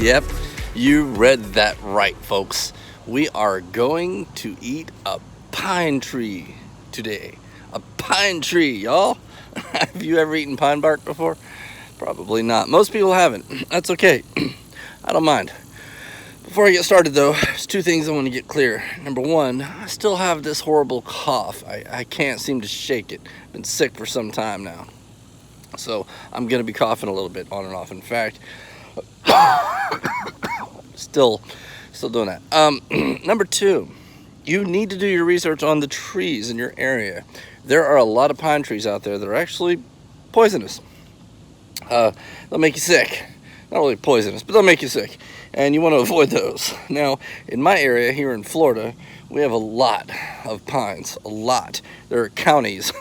Yep, you read that right, folks. We are going to eat a pine tree today. A pine tree, y'all. Have you ever eaten pine bark before? Probably not. Most people haven't. That's okay. I don't mind. Before I get started, though, there's two things I want to get clear. Number one, I still have this horrible cough. I can't seem to shake it. I've been sick for some time now. So I'm going to be coughing a little bit on and off. In fact, still doing that. Number two, you need to do your research on the trees in your area. There are a lot of pine trees out there that are actually poisonous. They'll make you sick. Not really poisonous, but they'll make you sick. And you want to avoid those. Now, in my area here in Florida, we have a lot of pines. A lot. There are counties.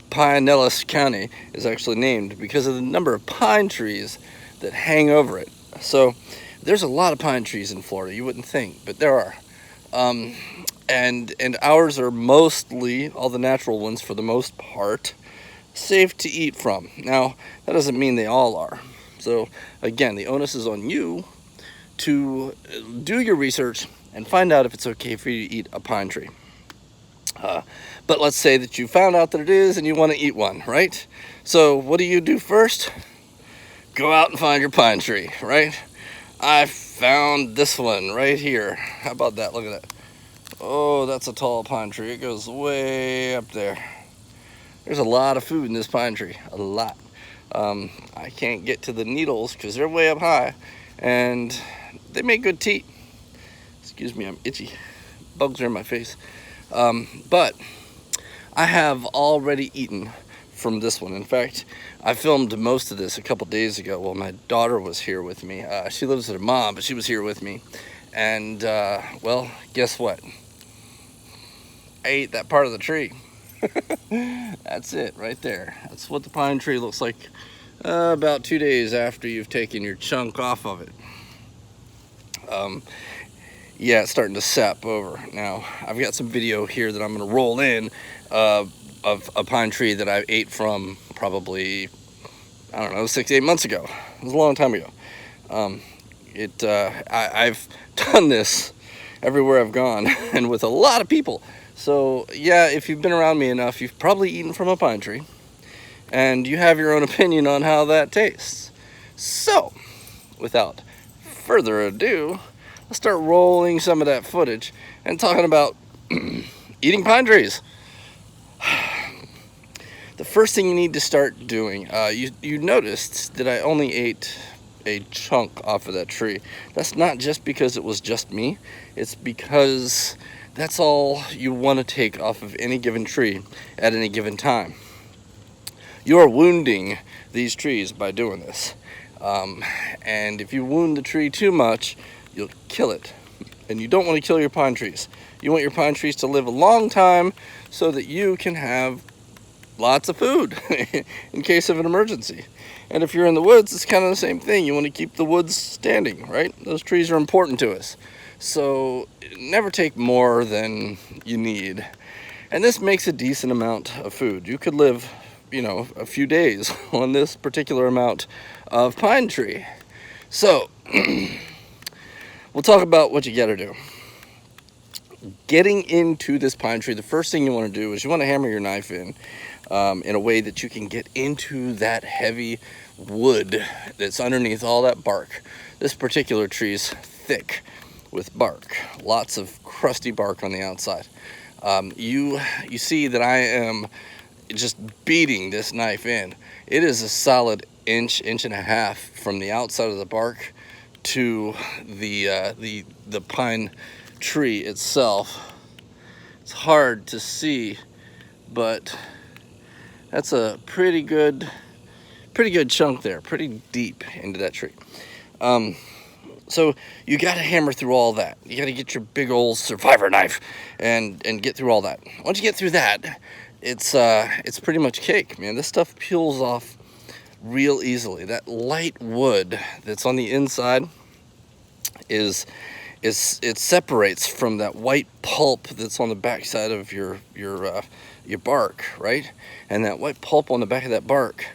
Pinellas County is actually named because of the number of pine trees that hang over it. So there's a lot of pine trees in Florida. You wouldn't think, but there are. And ours are mostly, all the natural ones for the most part, safe to eat from. Now, that doesn't mean they all are. So again, the onus is on you to do your research and find out if it's okay for you to eat a pine tree. But let's say that you found out that it is and you want to eat one, right? So what do you do first? Go out and find your pine tree, right? I found this one right here. How about that? Look at that. Oh, that's a tall pine tree. It goes way up there. There's a lot of food in this pine tree, a lot. I can't get to the needles because they're way up high, and they make good tea. Excuse me, I'm itchy. Bugs are in my face. But I have already eaten from this one. In fact, I filmed most of this a couple days ago while my daughter was here with me. She lives with her mom, but she was here with me. And, well, guess what? I ate that part of the tree. That's it right there. That's what the pine tree looks like about 2 days after you've taken your chunk off of it. Yeah, it's starting to sap over. Now, I've got some video here that I'm going to roll in of a pine tree that I ate from probably, I don't know, 6-8 months ago. It was a long time ago. I've done this everywhere I've gone and with a lot of people. So yeah, if you've been around me enough, you've probably eaten from a pine tree and you have your own opinion on how that tastes. So without further ado, let's start rolling some of that footage and talking about eating pine trees. The first thing you need to start doing, you noticed that I only ate a chunk off of that tree. That's not just because it was just me. It's because that's all you want to take off of any given tree at any given time. You are wounding these trees by doing this. And if you wound the tree too much, you'll kill it. And you don't want to kill your pine trees. You want your pine trees to live a long time so that you can have lots of food in case of an emergency. And if you're in the woods, it's kind of the same thing. You want to keep the woods standing, right? Those trees are important to us. So never take more than you need. And this makes a decent amount of food. You could live, a few days on this particular amount of pine tree. So we'll talk about what you got to do. Getting into this pine tree, the first thing you want to do is you want to hammer your knife in a way that you can get into that heavy wood that's underneath all that bark. This particular tree is thick with bark, lots of crusty bark on the outside. You see that I am just beating this knife in. It is a solid inch and a half from the outside of the bark to the pine tree itself. It's hard to see, but that's a pretty good chunk there, pretty deep into that tree. So you got to hammer through all that. You got to get your big old survivor knife and get through all that. Once you get through that, it's pretty much cake, man. This stuff peels off real easily. That light wood that's on the inside it separates from that white pulp that's on the backside of your bark, right? And that white pulp on the back of that bark,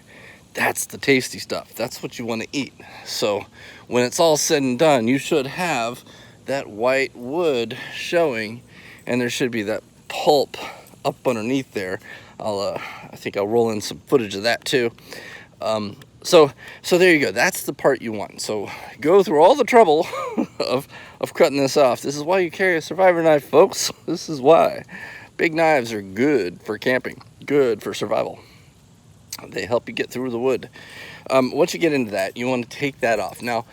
that's the tasty stuff. That's what you want to eat. So when it's all said and done, you should have that white wood showing, and there should be that pulp up underneath there. I think I'll roll in some footage of that too. So there you go. That's the part you want. So go through all the trouble of cutting this off. This is why you carry a survivor knife, folks. This is why. Big knives are good for camping, good for survival. They help you get through the wood. Once you get into that, you want to take that off. Now,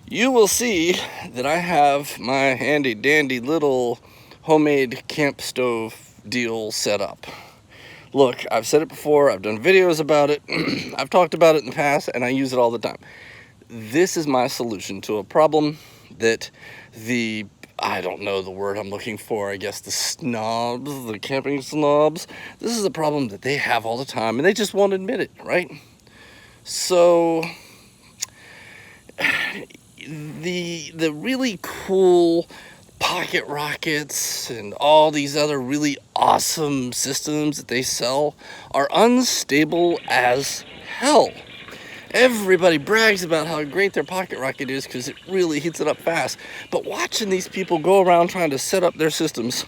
you will see that I have my handy dandy little homemade camp stove deal set up. Look, I've said it before, I've done videos about it, I've talked about it in the past, and I use it all the time. This is my solution to a problem that I don't know the word I'm looking for, I guess the snobs, the camping snobs. This is a problem that they have all the time, and they just won't admit it, right? So, the really cool pocket rockets and all these other really awesome systems that they sell are unstable as hell. Everybody brags about how great their pocket rocket is because it really heats it up fast. But watching these people go around trying to set up their systems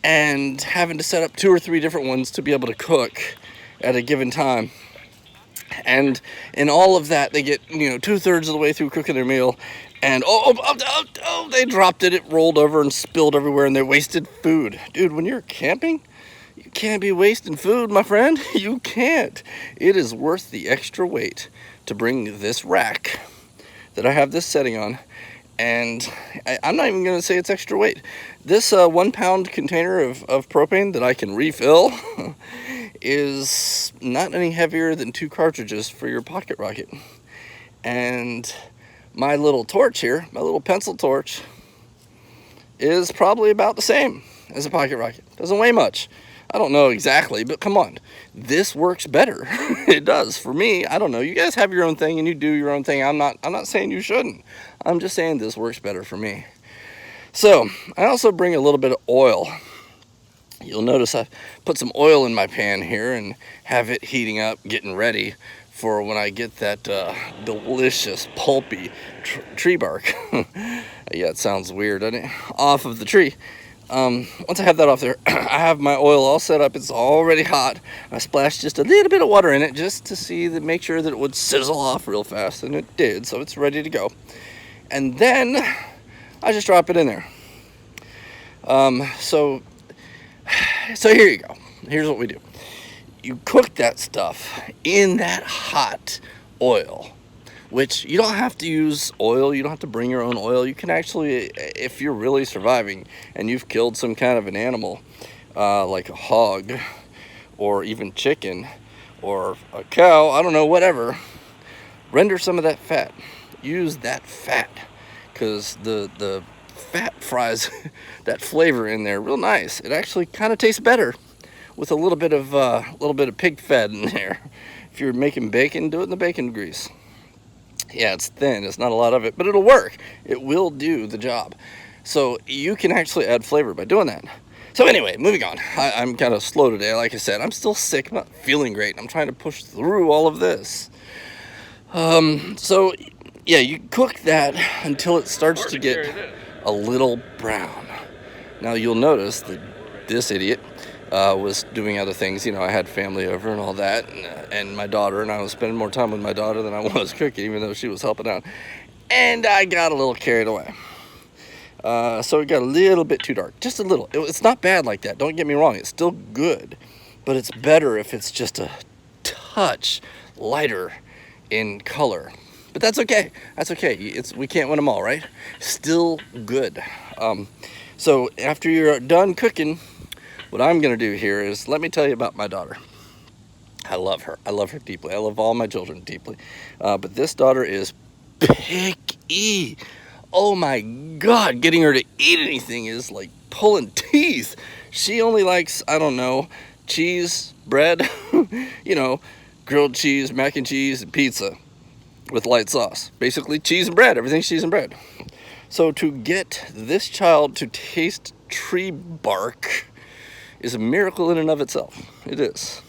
and having to set up 2 or 3 different ones to be able to cook at a given time. And in all of that, they get, 2/3 of the way through cooking their meal, and they dropped it. It rolled over and spilled everywhere, and they wasted food. Dude, when you're camping, you can't be wasting food, my friend. You can't. It is worth the extra weight to bring this rack that I have this setting on, and I'm not even going to say it's extra weight. This 1 pound container of propane that I can refill is not any heavier than 2 cartridges for your pocket rocket. And my little torch here, my little pencil torch, is probably about the same as a pocket rocket. Doesn't weigh much. I don't know exactly, but come on. This works better. It does for me. I don't know. You guys have your own thing and you do your own thing. I'm not saying you shouldn't. I'm just saying this works better for me. So, I also bring a little bit of oil. You'll notice I put some oil in my pan here and have it heating up, getting ready for when I get that delicious, pulpy tree bark. Yeah, it sounds weird, doesn't it? Off of the tree. Once I have that off there, I have my oil all set up. It's already hot. I splashed just a little bit of water in it just to make sure that it would sizzle off real fast, and it did, so it's ready to go. And then I just drop it in there. So here you go. Here's what we do. You cook that stuff in that hot oil, which you don't have to use oil. You don't have to bring your own oil. You can actually, if you're really surviving and you've killed some kind of an animal, like a hog or even chicken or a cow, I don't know, whatever, render some of that fat. Use that fat because the fat fries that flavor in there real nice. It actually kind of tastes better with a little bit of pig fat in there. If you're making bacon, do it in the bacon grease. Yeah, it's thin, it's not a lot of it, but it'll work. It will do the job. So you can actually add flavor by doing that. So anyway, moving on. I'm kind of slow today. Like I said, I'm still sick. I'm not feeling great. I'm trying to push through all of this. So yeah, you cook that until it starts to get a little brown. Now you'll notice that this idiot was doing other things. I had family over and all that, and my daughter, and I was spending more time with my daughter than I was cooking, even though she was helping out. And I got a little carried away. So it got a little bit too dark, just a little. It's not bad like that, don't get me wrong, it's still good, but it's better if it's just a touch lighter in color. But that's okay, we can't win them all, right? Still good. So after you're done cooking, what I'm gonna do here is let me tell you about my daughter. I love her deeply. I love all my children deeply, but this daughter is picky. Oh my God, getting her to eat anything is like pulling teeth. She only likes, I don't know, cheese, bread, grilled cheese, mac and cheese, and pizza with light sauce. Basically cheese and bread, everything's cheese and bread. So to get this child to taste tree bark is a miracle in and of itself. It is.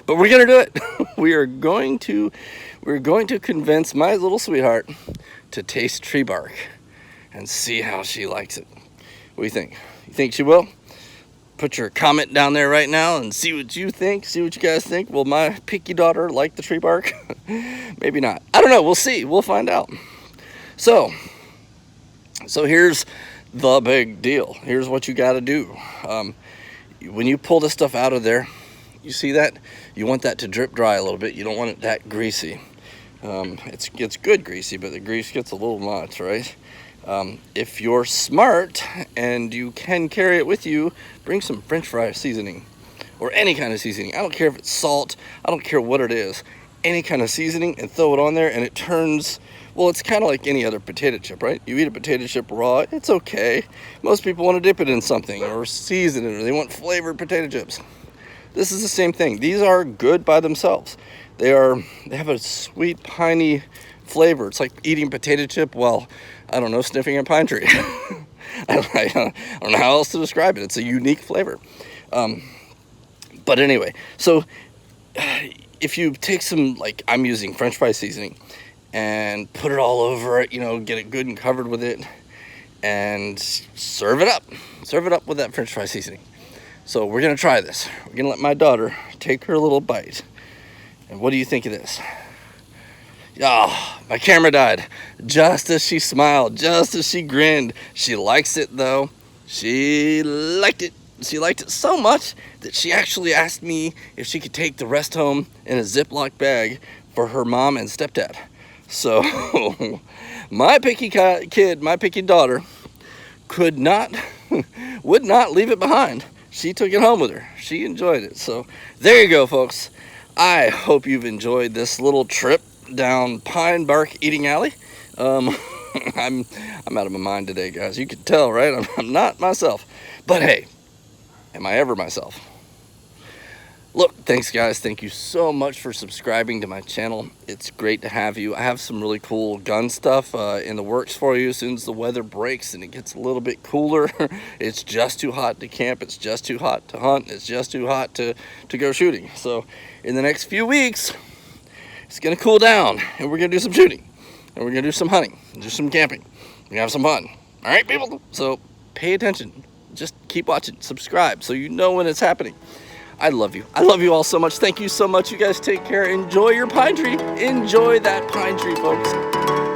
But we're gonna do it. We're going to convince my little sweetheart to taste tree bark and see how she likes it. What do you think? You think she will? Put your comment down there right now and see what you think. See what you guys think. Will my picky daughter like the tree bark? Maybe not. I don't know. We'll see. We'll find out. So here's the big deal. Here's what you got to do. When you pull this stuff out of there, you see that? You want that to drip dry a little bit. You don't want it that greasy. It's good greasy, but the grease gets a little much, right? If you're smart and you can carry it with you, bring some French fry seasoning or any kind of seasoning. I don't care if it's salt. I don't care what it is. Any kind of seasoning, and throw it on there, and it turns, well, it's kind of like any other potato chip, right? You eat a potato chip raw, it's okay. Most people want to dip it in something or season it, or they want flavored potato chips. This is the same thing. These are good by themselves. They have a sweet, piney flavor. It's like eating potato chip while, I don't know, sniffing a pine tree. I don't know how else to describe it. It's a unique flavor. But anyway, so if you take some, like I'm using French fry seasoning, and put it all over it, get it good and covered with it, and serve it up. Serve it up with that French fry seasoning. So we're gonna try this. We're gonna let my daughter take her little bite. And what do you think of this? Oh, my camera died. Just as she smiled, just as she grinned. She likes it though. She liked it. She liked it so much that she actually asked me if she could take the rest home in a Ziploc bag for her mom and stepdad. So my picky kid, my picky daughter, would not leave it behind. She took it home with her. She enjoyed it. So there you go, folks. I hope you've enjoyed this little trip down Pine Bark Eating Alley. I'm out of my mind today, guys. You can tell, right? I'm not myself. But hey, am I ever myself? Look, thanks guys. Thank you so much for subscribing to my channel. It's great to have you. I have some really cool gun stuff in the works for you as soon as the weather breaks and it gets a little bit cooler. It's just too hot to camp. It's just too hot to hunt. It's just too hot to go shooting. So in the next few weeks, it's going to cool down and we're going to do some shooting. And we're going to do some hunting, do some camping. We're going to have some fun. All right, people? So pay attention. Just keep watching. Subscribe so you know when it's happening. I love you. I love you all so much. Thank you so much. You guys take care. Enjoy your pine tree. Enjoy that pine tree, folks.